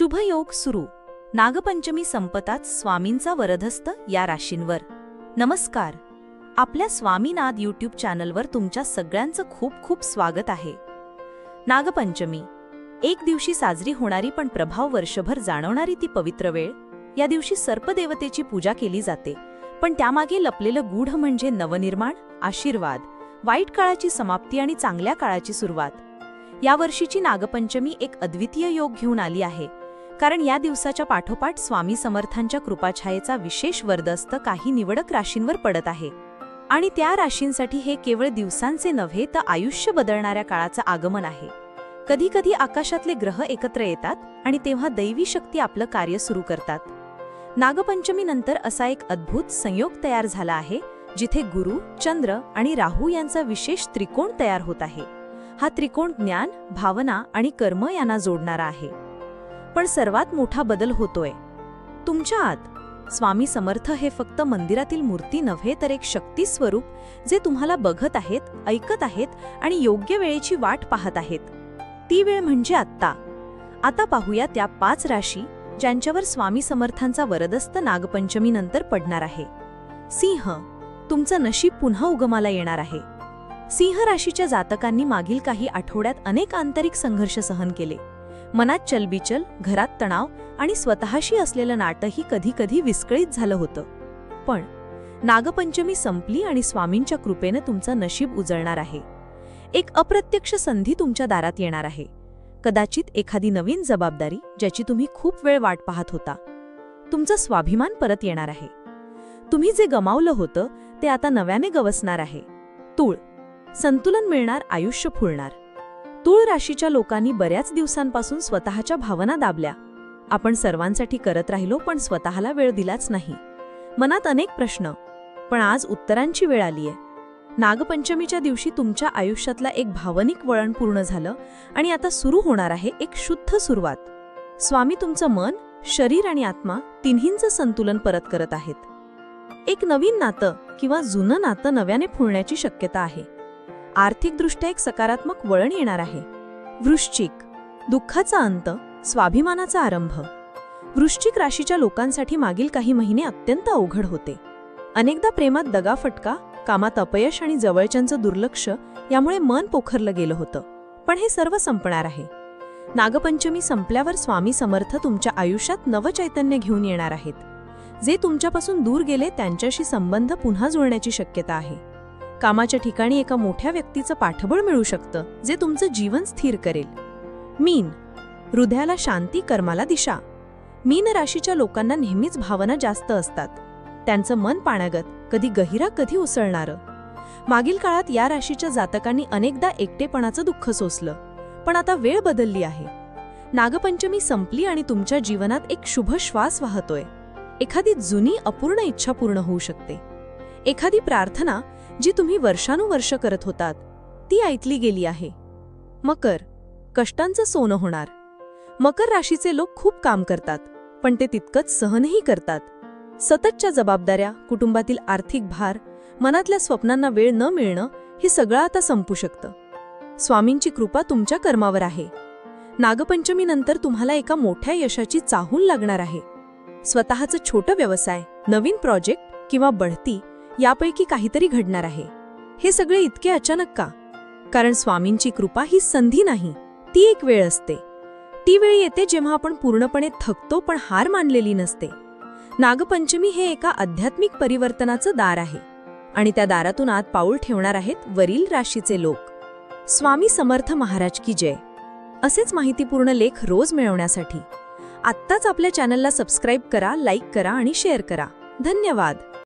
शुभयोग सुरू. नागपंचमी संपताच स्वामींचा वरदहस्त या राशींवर. नमस्कार. आपल्या स्वामीनाथ यूट्यूब चॅनलवर तुमच्या सगळ्यांचं खूप खूप स्वागत आहे. नागपंचमी एक दिवशी साजरी होणारी पण प्रभाव वर्षभर जाणवणारी ती पवित्र वेळ. या दिवशी सर्पदेवतेची पूजा केली जाते, पण त्यामागे लपलेलं गूढ म्हणजे नवनिर्माण, आशीर्वाद, वाईट काळाची समाप्ती आणि चांगल्या काळाची सुरुवात. या वर्षीची नागपंचमी एक अद्वितीय योग घेऊन आली आहे, कारण या दिवसाच्या पाठोपाठ स्वामी समर्थांच्या कृपाछायेचा विशेष वरदहस्त काही निवडक राशींवर पडत आहे. आणि त्या राशींसाठी हे केवळ दिवसांचे नव्हे तर आयुष्य बदलणाऱ्या काळाचं आगमन आहे. कधी कधी आकाशातले ग्रह एकत्र येतात आणि तेव्हा दैवी शक्ती आपलं कार्य सुरू करतात. नागपंचमीनंतर असा एक अद्भुत संयोग तयार झाला आहे, जिथे गुरु, चंद्र आणि राहू यांचा विशेष त्रिकोण तयार होत आहे. हा त्रिकोण ज्ञान, भावना आणि कर्म यांना जोडणारा आहे. पण सर्वात मोठा बदल होतोय तुमच्या आत. स्वामी समर्थ हे फक्त मंदिरातील मूर्ती नव्हे तर एक शक्ती स्वरूप, जे तुम्हाला बघत आहेत, ऐकत आहेत आणि योग्य वेळेची वाट पाहत आहेत. ती वेळ म्हणजे आत्ता. आता पाहूया त्या 5 राशी ज्यांच्यावर स्वामी समर्थांचा वरदहस्त नागपंचमीनंतर पडणार आहे. सिंह, तुमचं नशीब पुन्हा उगमाला येणार आहे. सिंह राशीच्या जातकांनी मागील काही आठवड्यात अनेक आंतरिक संघर्ष सहन केले. मनात चलबिचल, घरात तणाव आणि स्वतःशी असलेलं नाटंही कधी कधी विस्कळीत झालं होतं. पण नागपंचमी संपली आणि स्वामींच्या कृपेने तुमचं नशीब उजळणार आहे. एक अप्रत्यक्ष संधी तुमच्या दारात येणार आहे. कदाचित एखादी नवीन जबाबदारी ज्याची तुम्ही खूप वेळ वाट पाहत होता. तुमचा स्वाभिमान परत येणार आहे. तुम्ही जे गमावलं होतं ते आता नव्याने गवसणार आहे. तूळ, संतुलन मिळणार, आयुष्य फुलणार. तूळ राशीच्या लोकांनी बऱ्याच दिवसांपासून स्वतःच्या भावना दाबल्या. आपण सर्वांसाठी करत राहिलो पण स्वतःला वेळ दिलाच नाही. मनात अनेक प्रश्न, पण आज उत्तरांची वेळ आलीय. नागपंचमीच्या दिवशी तुमच्या आयुष्यातला एक भावनिक वळण पूर्ण झालं आणि आता सुरू होणार आहे एक शुद्ध सुरुवात. स्वामी तुमचं मन, शरीर आणि आत्मा तिन्हींचं संतुलन परत करत आहेत. एक नवीन नातं किंवा जुनं नातं नव्याने फुलण्याची शक्यता आहे. आर्थिकदृष्ट्या एक सकारात्मक वळण येणार आहे. वृश्चिक, दुःखाचा अंत, स्वाभिमानाचा आरंभ. वृश्चिक राशीच्या लोकांसाठी मागील काही महिने अत्यंत अवघड होते. अनेकदा प्रेमात दगाफटका, कामात अपयश आणि जवळच्यांचं दुर्लक्ष यामुळे मन पोखरलं गेलं होतं. पण हे सर्व संपणार आहे. नागपंचमी संपल्यावर स्वामी समर्थ तुमच्या आयुष्यात नवचैतन्य घेऊन येणार आहेत. जे तुमच्यापासून दूर गेले त्यांच्याशी संबंध पुन्हा जुळण्याची शक्यता आहे. कामाच्या ठिकाणी एका मोठ्या व्यक्तीचं पाठबळ मिळू शकतं, जे तुमचं जीवन स्थिर करेल. मीन, हृदयाला शांती, कर्माला दिशा. मीन राशीच्या लोकांना नेहमीच भावना जास्त असतात. त्यांचं मन पाण्यागत, कधी गहिरा कधी उसळणारं. मागील काळात या राशीच्या जातकांनी अनेकदा एकटेपणाचं दुःख सोसलं, पण आता वेळ बदलली आहे. नागपंचमी संपली आणि तुमच्या जीवनात एक शुभ श्वास वाहतोय. एखादी जुनी अपूर्ण इच्छा पूर्ण होऊ शकते. एखादी प्रार्थना जी तुम्ही वर्षानुवर्ष करत होतात ती ऐकली गेली आहे. मकर, कष्टांचं सोनं होणार. मकर राशीचे लोक खूप काम करतात, पण ते तितकंच सहनही करतात. सततच्या जबाबदाऱ्या, कुटुंबातील आर्थिक भार, मनातल्या स्वप्नांना वेळ न मिळणं हे सगळं आता संपू शकतं. स्वामींची कृपा तुमच्या कर्मावर आहे. नागपंचमीनंतर तुम्हाला एका मोठ्या यशाची चाहूल लागणार आहे. स्वतःचं छोटं व्यवसाय, नवीन प्रोजेक्ट किंवा बढती यापैकी काहीतरी घडणार आहे. हे सगळे इतके अचानक का? कारण स्वामींची कृपा ही संधी नाही, ती एक वेळ असते. ती वेळ येते जेव्हा आपण पूर्णपणे थकतो पण हार मानलेली नसते. नागपंचमी हे एका आध्यात्मिक परिवर्तनाचं दार आहे आणि त्या दारातून आत पाऊल ठेवणार आहेत वरील राशीचे लोक. स्वामी समर्थ महाराज की जय. असेच माहितीपूर्ण लेख रोज मिळवण्यासाठी आत्ताच आपल्या चॅनलला सबस्क्राईब करा, लाईक करा आणि शेअर करा. धन्यवाद.